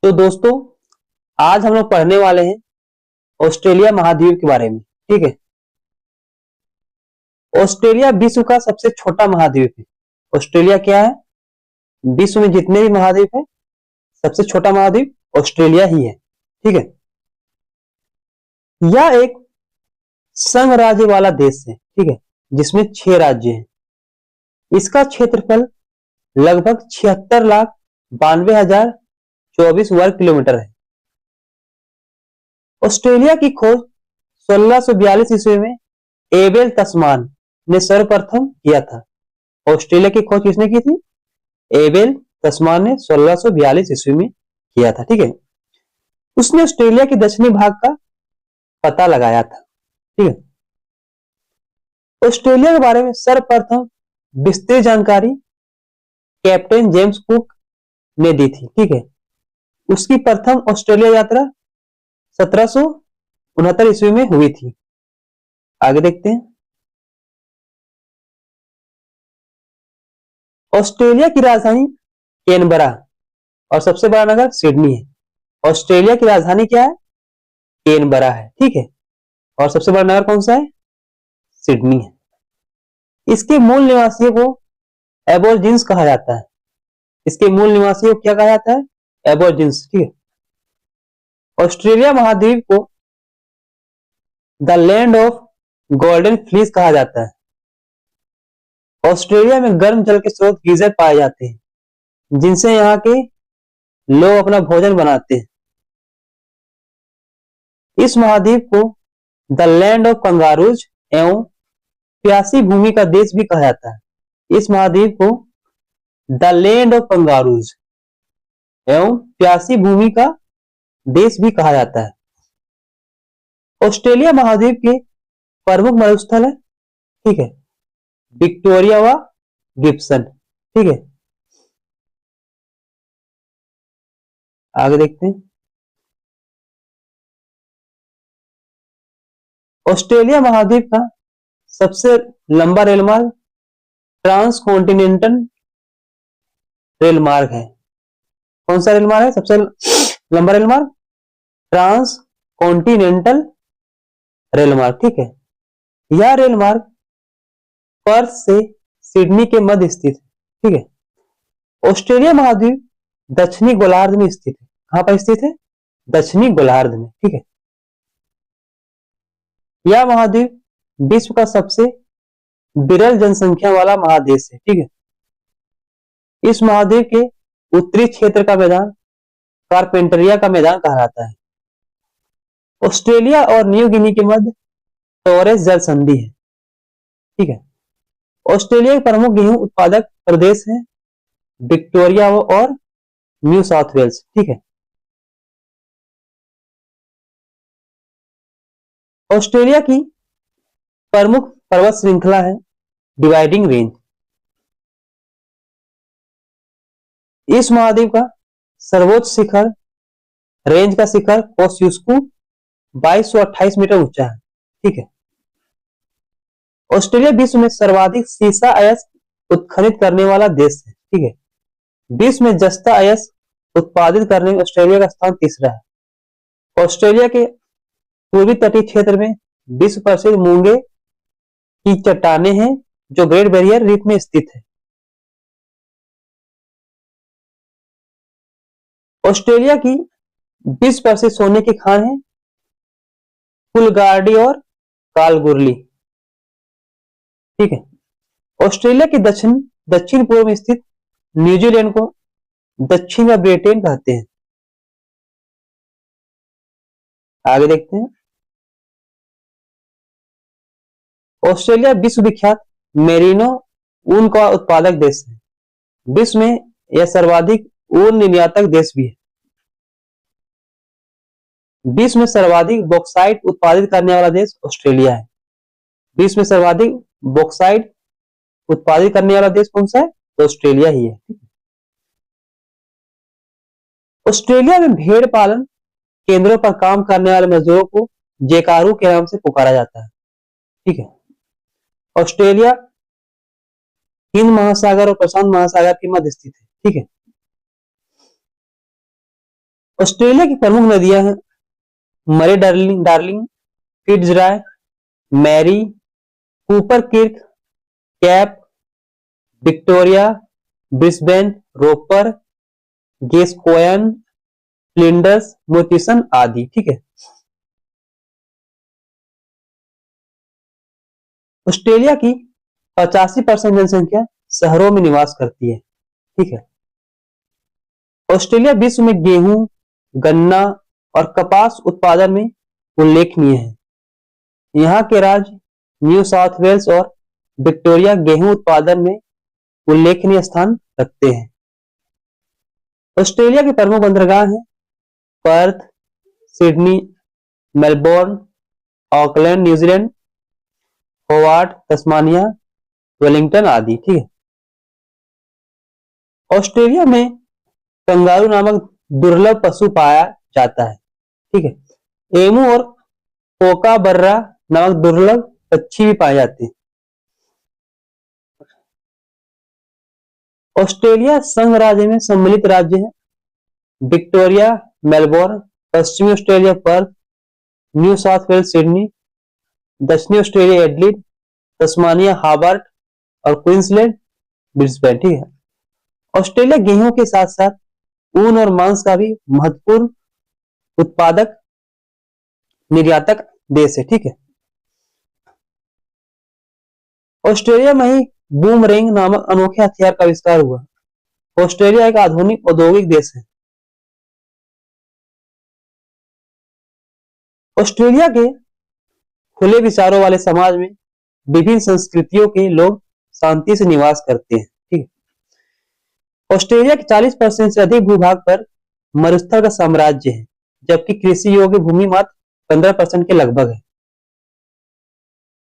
तो दोस्तों, आज हम लोग पढ़ने वाले हैं ऑस्ट्रेलिया महाद्वीप के बारे में। ठीक है। ऑस्ट्रेलिया विश्व का सबसे छोटा महाद्वीप है। ऑस्ट्रेलिया क्या है? विश्व में जितने भी महाद्वीप है, सबसे छोटा महाद्वीप ऑस्ट्रेलिया ही है। ठीक है। यह एक संघ राज्य वाला देश है। ठीक है, जिसमें 6 राज्य हैं। इसका क्षेत्रफल लगभग 76,92,024 वर्ग किलोमीटर है। ऑस्ट्रेलिया की खोज 1642 ईस्वी में एबेल तस्मान ने सर्वप्रथम किया था। ऑस्ट्रेलिया की खोज किसने की थी? एबेल तस्मान ने 1642 ईस्वी में किया था। ठीक है। उसने ऑस्ट्रेलिया के दक्षिणी भाग का पता लगाया था। ठीक है। ऑस्ट्रेलिया के बारे में सर्वप्रथम विस्तृत जानकारी कैप्टन जेम्स कुक ने दी थी। ठीक है। उसकी प्रथम ऑस्ट्रेलिया यात्रा 1769 ईस्वी में हुई थी। आगे देखते हैं। ऑस्ट्रेलिया की राजधानी कैनबरा और सबसे बड़ा नगर सिडनी है। ऑस्ट्रेलिया की राजधानी क्या है? कैनबरा है। ठीक है। और सबसे बड़ा नगर कौन सा है? सिडनी है। इसके मूल निवासियों को एबोरिजिन्स कहा जाता है। इसके मूल निवासियों को क्या कहा जाता है? एबोरिजिन्स। ठीक है। ऑस्ट्रेलिया महाद्वीप को the land of golden fleece कहा जाता है। ऑस्ट्रेलिया में गर्म जल के स्रोत गीजर पाए जाते हैं, जिनसे यहाँ के लोग अपना भोजन बनाते हैं। इस महाद्वीप को द लैंड ऑफ कंगारूज एवं प्यासी भूमि का देश भी कहा जाता है। इस महाद्वीप को द लैंड ऑफ कंगारूज एवं प्यासी भूमि का देश भी कहा जाता है। ऑस्ट्रेलिया महाद्वीप के प्रमुख मरुस्थल है। ठीक है, विक्टोरिया व गिब्सन। ठीक है। आगे देखते हैं। ऑस्ट्रेलिया महाद्वीप का सबसे लंबा रेलमार्ग ट्रांसकॉन्टिनेंटल रेलमार्ग है। कौन सा रेलमार्ग है सबसे लंबा रेलमार्ग? ट्रांसकॉन्टिनेंटल रेलमार्ग। ठीक है। यह रेलमार्ग पर्थ से सिडनी के मध्य स्थित है। ठीक है। ऑस्ट्रेलिया महाद्वीप दक्षिणी गोलार्ध में स्थित है। कहां पर स्थित है? दक्षिणी गोलार्ध में। ठीक है। यह महाद्वीप विश्व का सबसे विरल जनसंख्या वाला महादेश है। ठीक है। इस महाद्वीप के उत्तरी क्षेत्र का मैदान कारपेंटरिया का मैदान कहा जाता है। ऑस्ट्रेलिया और न्यू गिनी के मध्य टोरेस जल संधि है। ठीक है। ऑस्ट्रेलिया के प्रमुख गेहूं उत्पादक प्रदेश है विक्टोरिया और न्यू साउथ वेल्स। ठीक है। ऑस्ट्रेलिया की प्रमुख पर्वत श्रृंखला है डिवाइडिंग रेंज। इस महाद्वीप का सर्वोच्च शिखर रेंज का शिखर कोस्युस्कू 2228 मीटर ऊंचा है। ठीक है। ऑस्ट्रेलिया विश्व में सर्वाधिक सीसा अयस्क उत्खनित करने वाला देश है। ठीक है। विश्व में जस्ता अयस्क उत्पादित करने में ऑस्ट्रेलिया का स्थान तीसरा है। ऑस्ट्रेलिया के पूर्वी तटीय क्षेत्र में विश्व प्रसिद्ध मूंगे की चट्टानें हैं, जो ग्रेट बैरियर रीफ में स्थित है। ऑस्ट्रेलिया की विश्व प्रसिद्ध सोने की खान है कुलगार्डी और कालगुरली। ठीक है। ऑस्ट्रेलिया के दक्षिण पूर्व में स्थित न्यूजीलैंड को दक्षिण या ब्रिटेन कहते हैं। आगे देखते हैं। ऑस्ट्रेलिया विश्व विख्यात मेरिनो ऊन का उत्पादक देश है। विश्व में यह सर्वाधिक ऊन निर्यातक देश भी है। विश्व में सर्वाधिक बॉक्साइट उत्पादित करने वाला देश ऑस्ट्रेलिया है। विश्व में सर्वाधिक बॉक्साइट उत्पादित करने वाला देश कौन सा है? तो ऑस्ट्रेलिया ही है। ऑस्ट्रेलिया में भेड़ पालन केंद्रों पर काम करने वाले मजदूरों को जेकारू के नाम से पुकारा जाता है। ठीक है। ऑस्ट्रेलिया हिंद महासागर और प्रशांत महासागर के मध्य स्थित है। ठीक है। ऑस्ट्रेलिया की प्रमुख नदियां हैं Murray Darling, Fitzroy, Mary, Cooper Creek, Cape, Victoria, Brisbane, Roper, Gascoyne, Flinders, Murchison आदि। ठीक है। ऑस्ट्रेलिया की 85% जनसंख्या शहरों में निवास करती है। ठीक है। ऑस्ट्रेलिया विश्व में गेहूं, गन्ना और कपास उत्पादन में उल्लेखनीय है। यहाँ के राज्य न्यू साउथ वेल्स और विक्टोरिया गेहूं उत्पादन में उल्लेखनीय स्थान रखते हैं। ऑस्ट्रेलिया के प्रमुख बंदरगाह हैं Perth, Sydney, Melbourne, Auckland New Zealand, Hobart Tasmania, Wellington आदि। ठीक है। ऑस्ट्रेलिया में कंगारू नामक दुर्लभ पशु पाया जाता है। ठीक है। एमू और कोकाबर्रा नामक दुर्लभ पक्षी भी पाए जाते हैं। ऑस्ट्रेलिया संघ राज्य में सम्मिलित राज्य है विक्टोरिया, मेलबोर्न, पश्चिमी Australia Perth, New South Wales Sydney, दक्षिणी ऑस्ट्रेलिया एडलीड, तस्मानिया हाबार्ट और क्वींसलैंड ब्रिस्बेन। ठीक है। ऑस्ट्रेलिया गेहूं के साथ साथ ऊन और मांस का भी महत्वपूर्ण उत्पादक निर्यातक देश है। ठीक है। ऑस्ट्रेलिया में ही बूमरैंग नामक अनोखे हथियार का आविष्कार हुआ। ऑस्ट्रेलिया एक आधुनिक औद्योगिक देश है। ऑस्ट्रेलिया के खुले विचारों वाले समाज में विभिन्न संस्कृतियों के लोग शांति से निवास करते हैं। ठीक है। ऑस्ट्रेलिया के 40% से अधिक भूभाग पर मरुस्थल का साम्राज्य है, जबकि कृषि योग्य भूमि मात्र 15% के लगभग है।